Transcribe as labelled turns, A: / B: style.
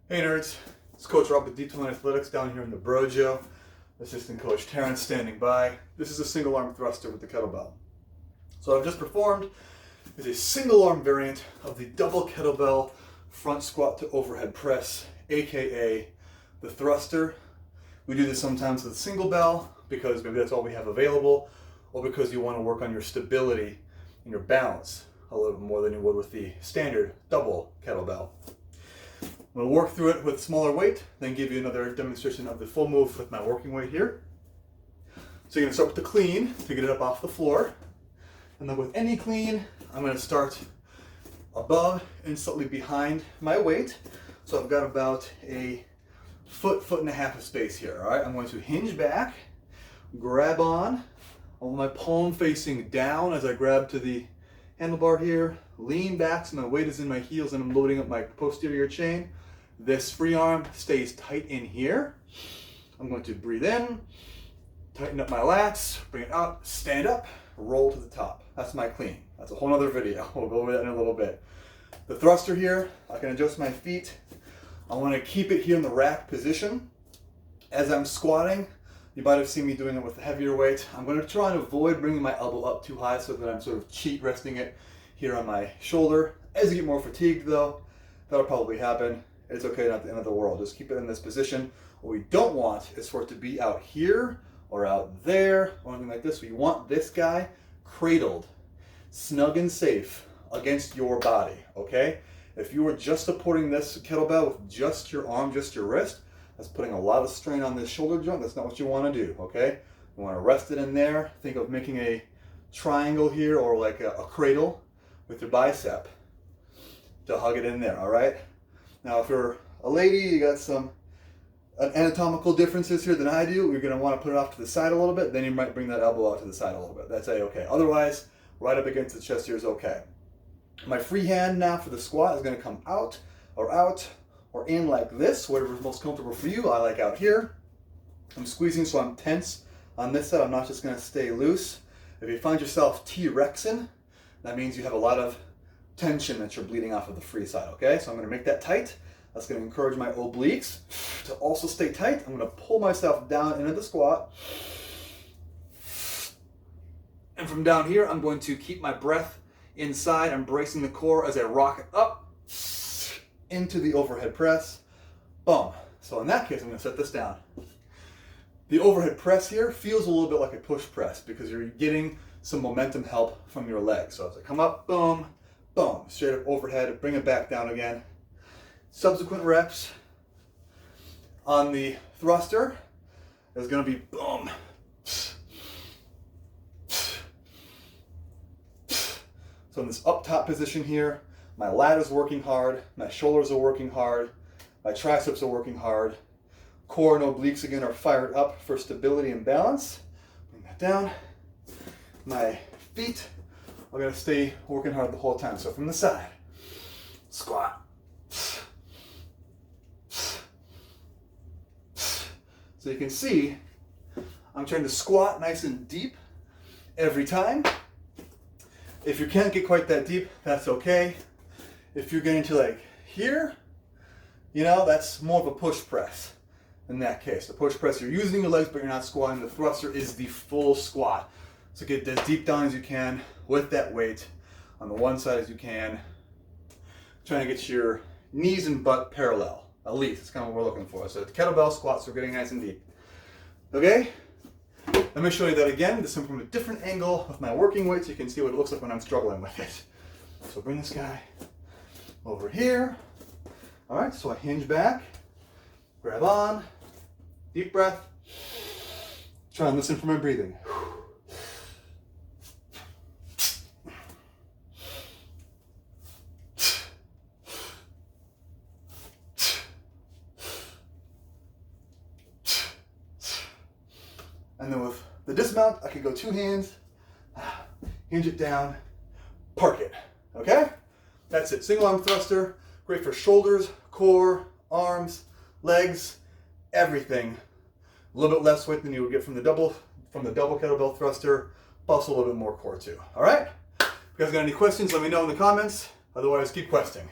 A: Hey nerds, it's Coach Rob with Deep Line Athletics down here in the Brojo. Assistant Coach Terrence standing by. This is a single arm thruster with the kettlebell. So what I've just performed is a single arm variant of the double kettlebell front squat to overhead press, aka the thruster. We do this sometimes with a single bell because maybe that's all we have available, or because you want to work on your stability and your balance a little bit more than you would with the standard double kettlebell. I'm going to work through it with smaller weight, then give you another demonstration of the full move with my working weight here. So you're going to start with the clean to get it up off the floor. And then with any clean, I'm going to start above and slightly behind my weight. So I've got about a foot and a half of space here. All right, I'm going to hinge back, grab on with my palm facing down as I grab to the handlebar here, lean back so my weight is in my heels and I'm loading up my posterior chain. This free arm stays tight in here. I'm going to breathe in, tighten up my lats, bring it out, stand up, roll to the top. That's my clean. That's a whole other video. We'll go over that in a little bit. The thruster here, I can adjust my feet. I want to keep it here in the rack position. As I'm squatting, you might have seen me doing it with the heavier weight. I'm going to try and avoid bringing my elbow up too high so that I'm sort of cheat resting it here on my shoulder. As you get more fatigued though, that'll probably happen. It's okay, not the end of the world. Just keep it in this position. What we don't want is for it to be out here or out there or anything like this. We want this guy cradled, snug and safe against your body, okay? If you were just supporting this kettlebell with just your arm, just your wrist, that's putting a lot of strain on this shoulder joint. That's not what you want to do, okay? You want to rest it in there. Think of making a triangle here or like a cradle with your bicep to hug it in there, all right? Now, if you're a lady, you got some anatomical differences here than I do, you're going to want to put it off to the side a little bit, then you might bring that elbow out to the side a little bit. That's okay. Otherwise, right up against the chest here is okay. My free hand now for the squat is going to come out or in like this, whatever's most comfortable for you. I like out here. I'm squeezing so I'm tense on this side. I'm not just going to stay loose. If you find yourself T-Rexing, that means you have a lot of tension that you're bleeding off of the free side, okay? So I'm going to make that tight. That's going to encourage my obliques to also stay tight. I'm going to pull myself down into the squat. And from down here, I'm going to keep my breath inside. I'm bracing the core as I rock it up into the overhead press. Boom. So in that case, I'm going to set this down. The overhead press here feels a little bit like a push press because you're getting some momentum help from your legs. So as I come up, boom, boom, straight up overhead, bring it back down again. Subsequent reps on the thruster is going to be boom. So in this up top position here, my lat is working hard, my shoulders are working hard, my triceps are working hard, core and obliques again are fired up for stability and balance. Bring that down. My feet are going to stay working hard the whole time. So from the side, squat. So you can see I'm trying to squat nice and deep every time. If you can't get quite that deep, that's okay. If you're getting to like here, you know, that's more of a push press in that case. The push press, you're using your legs, but you're not squatting. The thruster is the full squat. So get as deep down as you can with that weight on the one side as you can. Trying to get your knees and butt parallel. At least, that's kind of what we're looking for. So the kettlebell squats are getting nice and deep. Okay? Let me show you that again. This one from a different angle with my working weight so you can see what it looks like when I'm struggling with it. So bring this guy over here. All right, so I hinge back, grab on, deep breath. Try and listen for my breathing. And then with the dismount, I could go two hands, hinge it down, park it, okay? That's it, single arm thruster, great for shoulders, core, arms, legs, everything. A little bit less weight than you would get from the double kettlebell thruster, plus a little bit more core too, all right? If you guys got any questions, let me know in the comments. Otherwise, keep questing.